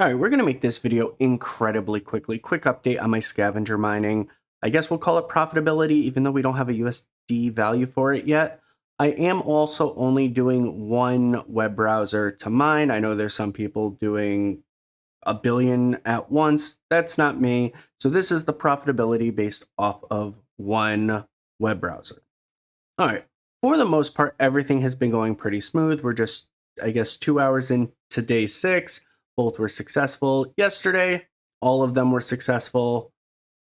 All right, we're going to make this video incredibly quickly. Quick update on my scavenger mining. I guess we'll call it profitability, even though we don't have a USD value for it yet. I am also only doing one web browser to mine. I know there's some people doing a billion at once. That's not me. So this is the profitability based off of one web browser. All right. For the most part, everything has been going pretty smooth. We're just, I guess, 2 hours into day 6. Both were successful. Yesterday, all of them were successful.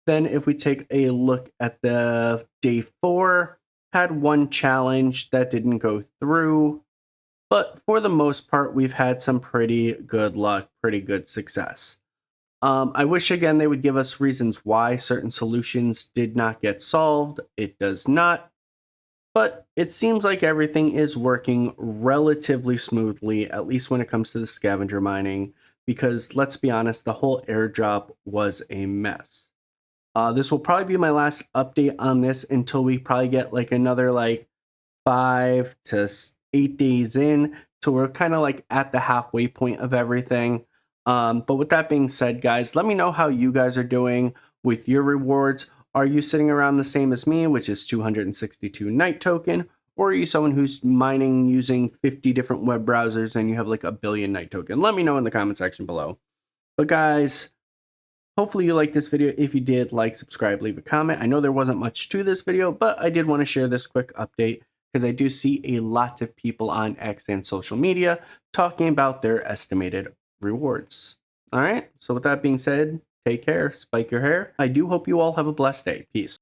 Then if we take a look at the day 4, had one challenge that didn't go through. But for the most part, we've had some pretty good luck, pretty good success. I wish, again, they would give us reasons why certain solutions did not get solved. It does not. But it seems like everything is working relatively smoothly, at least when it comes to the scavenger mining, because let's be honest, the whole airdrop was a mess. This will probably be my last update on this until we probably get like another 5 to 8 days in, so we're kind of like at the halfway point of everything. But with that being said, guys, let me know how you guys are doing with your rewards. Are you sitting around the same as me, which is 262 night token? Or are you someone who's mining using 50 different web browsers and you have like a billion night token? Let me know in the comment section below. But guys, hopefully you liked this video. If you did, like, subscribe, leave a comment. I know there wasn't much to this video, but I did want to share this quick update because I do see a lot of people on X and social media talking about their estimated rewards. All right, so with that being said, take care, spike your hair. I do hope you all have a blessed day. Peace.